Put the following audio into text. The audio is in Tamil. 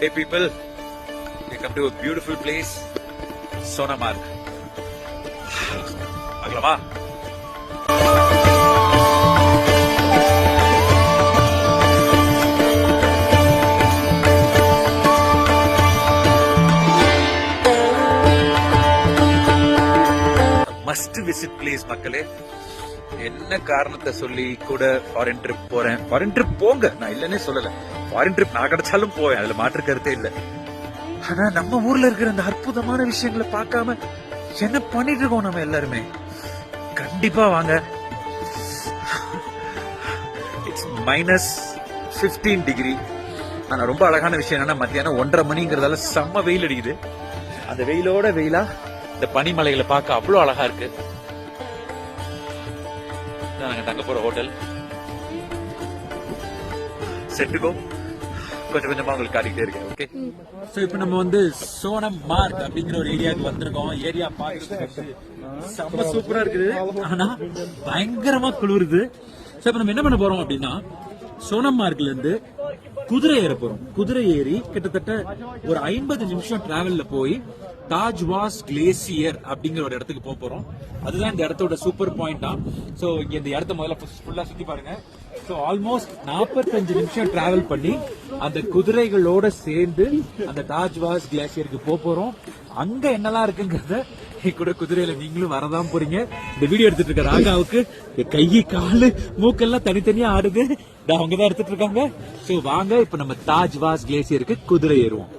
Hey people, we come to a beautiful place, Sonamarg. Aglama. Must visit place மக்களே. என்ன காரணத்தை சொல்லி கூட ஃபாரின் ட்ரிப் போறேன். ஃபாரின் ட்ரிப் போங்க, நான் இல்லன்னே சொல்லல. ஃபாரின் ட்ரிப் நான் கிடைச்சாலும் போவேன், அதுல மாற்று கருத்தே இல்ல. ஆனா நம்ம ஊர்ல இருக்கிற அந்த அற்புதமான விஷயங்களை பார்க்காம என்ன பண்ணிட்டு இருக்கோம் நம்ம எல்லாருமே. கண்டிப்பா வாங்க. It's -15 degree. ஆனா ரொம்ப அழகான விஷயம் என்னன்னா மத்தியானம் 1:30 மணிங்கிறதால செம்ம வெயில் அடிக்குது. அந்த வெயிலோட வெயிலா இந்த பனிமலைகளை பார்க்க அவ்வளவு அழகா இருக்கு. நாங்க தங்க போற ஹோட்டல் செட்டுக்கோ கொஞ்சம் கொஞ்சமா உங்களுக்கு காட்டிக்கிட்டே இருக்கேன். ஓகே, சோ இப்போ நம்ம வந்து சோனமார்க் அப்படிங்கிற ஒரு ஏரியாவுக்கு வந்திருக்கோம். ஏரியா பார்க்கறதுக்கு செம்ம சூப்பரா இருக்குது, ஆனா பயங்கரமா குளிருது. சோ இப்போ நம்ம என்ன பண்ண போறோம் அப்படின்னா சோனமார்க்ல இருந்து குதிரை ஏற போறோம். குதிரை ஏறி கிட்டத்தட்ட ஒரு 50 நிமிஷம் டிராவல்ல போய் தாஜ்வாஸ் கிளேசியர் அப்படிங்கிற ஒரு இடத்துக்கு போக போறோம். அதுதான் இந்த இடத்தோட சூப்பர் பாயிண்டா. சோ இங்க இந்த இடத்த முதல்ல ஃபுல்லா சுத்தி பாருங்க. சோ ஆல்மோஸ்ட் 45 நிமிஷம் டிராவல் பண்ணி அந்த குதிரைகளோட சேர்ந்து அந்த தாஜ்வாஸ் கிளேசியருக்கு போக போறோம். அங்க என்னெல்லாம் இருக்குங்கிறத கூட குதிரையில நீங்களும் வரதான் போறீங்க. இந்த வீடியோ எடுத்துட்டு இருக்க ராகாவுக்கு கை காலு மூக்கெல்லாம் தனித்தனியா ஆடுது. அவங்கதான் எடுத்துட்டு இருக்காங்க. சோ வாங்க இப்ப நம்ம தாஜ்வாஸ் கிளேசியருக்கு குதிரை ஏறுவோம்.